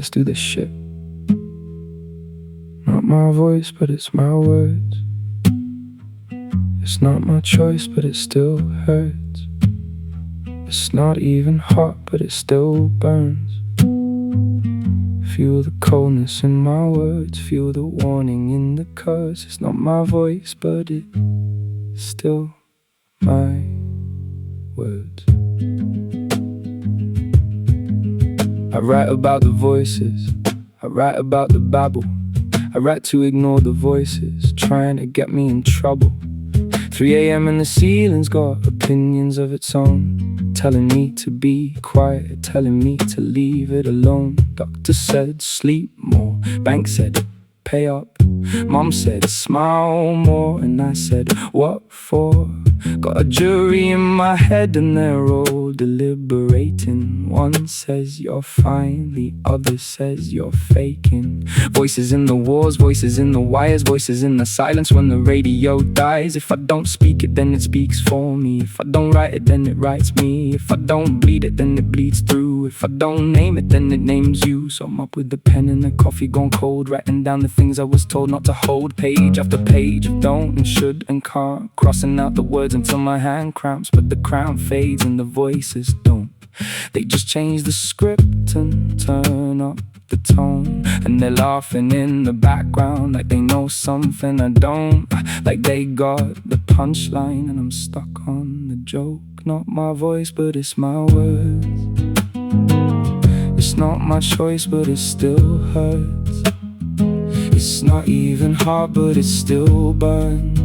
let's do this shit. Not my voice, but it's my words. It's not my choice, but it still hurts. It's not even hot, but it still burns. Feel the coldness in my words, feel the warning in the curse. It's not my voice, but it's still my words. I write about the voices, I write about the babble. I write to ignore the voices trying to get me in trouble. 3 a.m. and the ceiling's got opinions of its own, telling me to be quiet, telling me to leave it alone. Doctor said sleep more, bank said pay up, mom said smile more, and I said what for? Got a jury in my head and they're all deliberating. One says you're fine, the other says you're faking. Voices in the walls, voices in the wires, voices in the silence when the radio dies. If I don't speak it, then it speaks for me. If I don't write it, then it writes me. If I don't bleed it, then it bleeds through. If I don't name it, then it names you. So I'm up with the pen and the coffee gone cold, writing down the things I was told not to hold. Page after page of don't and should and can't, crossing out the words until my hand cramps. But the crown fades and the voices don't. They just change the script and turn up the tone, and they're laughing in the background like they know something I don't. Like they got the punchline and I'm stuck on the joke. Not my voice, but it's my words. It's not my choice, but it still hurts. It's not even hot, but it still burns.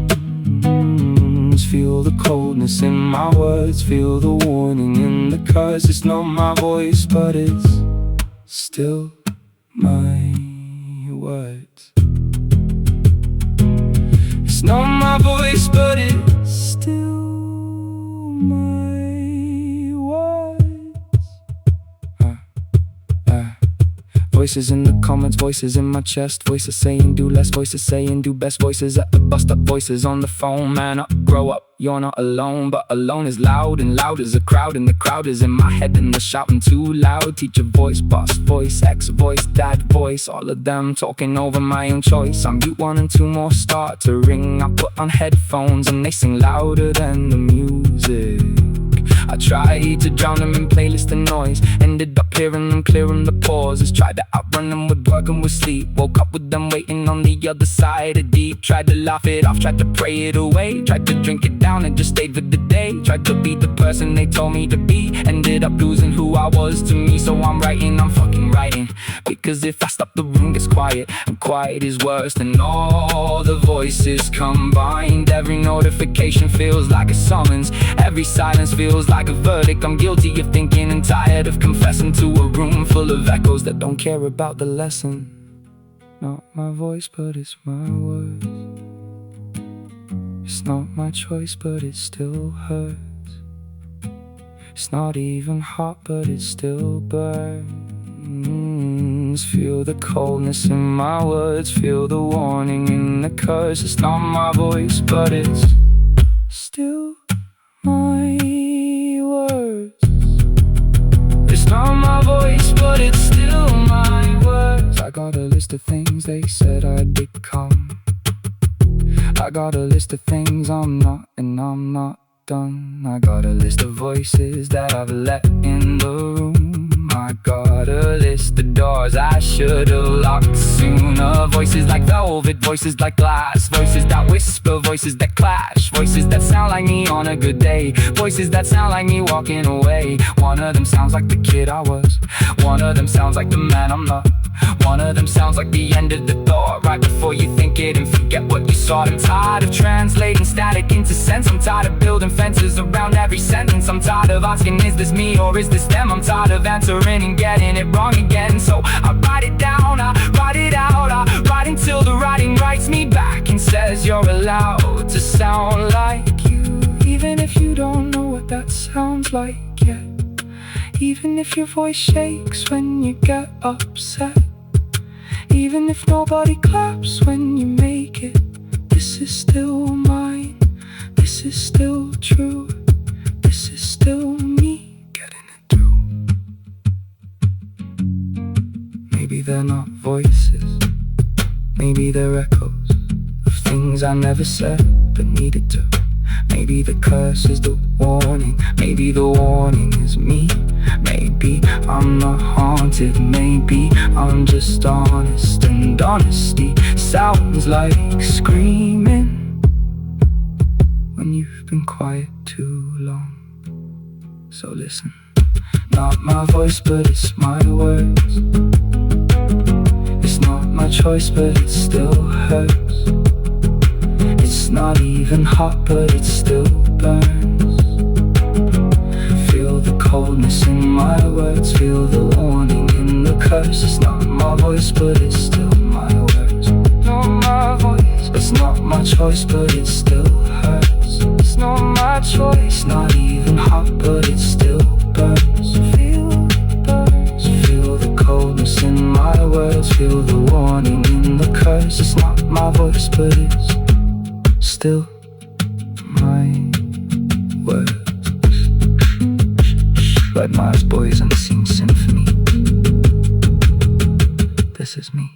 Feel the coldness in my words, feel the warning in the curse. It's not my voice, but it's still my words. It's not my voice, but it's still my words. Voices in the comments, voices in my chest, voices saying do less, voices saying do best, voices at the bus stop, voices on the phone. Man up, grow up, you're not alone, but alone is loud, and loud is a crowd, and the crowd is in my head and they're shouting too loud. Teacher voice, boss voice, ex voice, dad voice, all of them talking over my own choice. I mute one and two more start to ring. I put on headphones and they sing louder than the music. I tried to drown them in playlist and noise, ended up hearing them clearing the pauses. Tried to outrun them with work and with sleep, woke up with them waiting on the other side of deep. Tried to laugh it off, tried to pray it away, tried to drink it down and just stayed for the day. Tried to be the person they told me to be, ended up losing who I was to me. So I'm writing, I'm fucking writing, because if I stop the room gets quiet, and quiet is worse than all the voices combined. Every notification feels like a summons, every silence feels like a verdict. I'm guilty of thinking and tired of confessing to a room full of echoes that don't care about the lesson. Not my voice, but it's my words. It's not my choice, but it still hurts. It's not even hot, but it still burns. Feel the coldness in my words, feel the warning in the curse. It's not my voice, but it's still my words. It's not my voice, but it's still my words. I got a list of things they said I'd become. I got a list of things I'm not, and I'm not done. I got a list of voices that I've let in the room. I got a list of doors I should've locked sooner. Voices like velvet, voices like glass, voices that whisper, voices that clash, voices that sound like me on a good day, voices that sound like me walking away. One of them sounds like the kid I was, one of them sounds like the man I'm not, one of them sounds like the end of the thought, right before you think it and forget what you saw. I'm tired of translating static into sense. I'm tired of building fences around every sentence. I'm tired of asking, is this me or is this them? I'm tired of answering and getting it wrong again. So I write it down, I write it out, I write until the writing writes me back and says you're allowed to sound like you, even if you don't know what that sounds like yet. Even if your voice shakes when you get upset, even if nobody claps when you make it. This is still mine, this is still true, this is still me getting it through. Maybe they're not voices, maybe they're echoes of things I never said but needed to. Maybe the curse is the warning, maybe the warning is me. Maybe I'm not haunted, maybe I'm just honest. And honesty sounds like screaming when you've been quiet too long. So listen, not my voice but it's my words. It's not my choice but it still hurts. It's not even hot but it still burns. Feel the coldness in my words, feel the warning in the curse. It's not my voice but it's still my words. Not my voice, it's not my choice but it still hurts. It's not my choice, not even hot but it still burns. Feel it burns. Feel the coldness in my words, feel the warning in the curse. It's not my voice but it's still my words. Like Mars Boys and Symphony. This is me.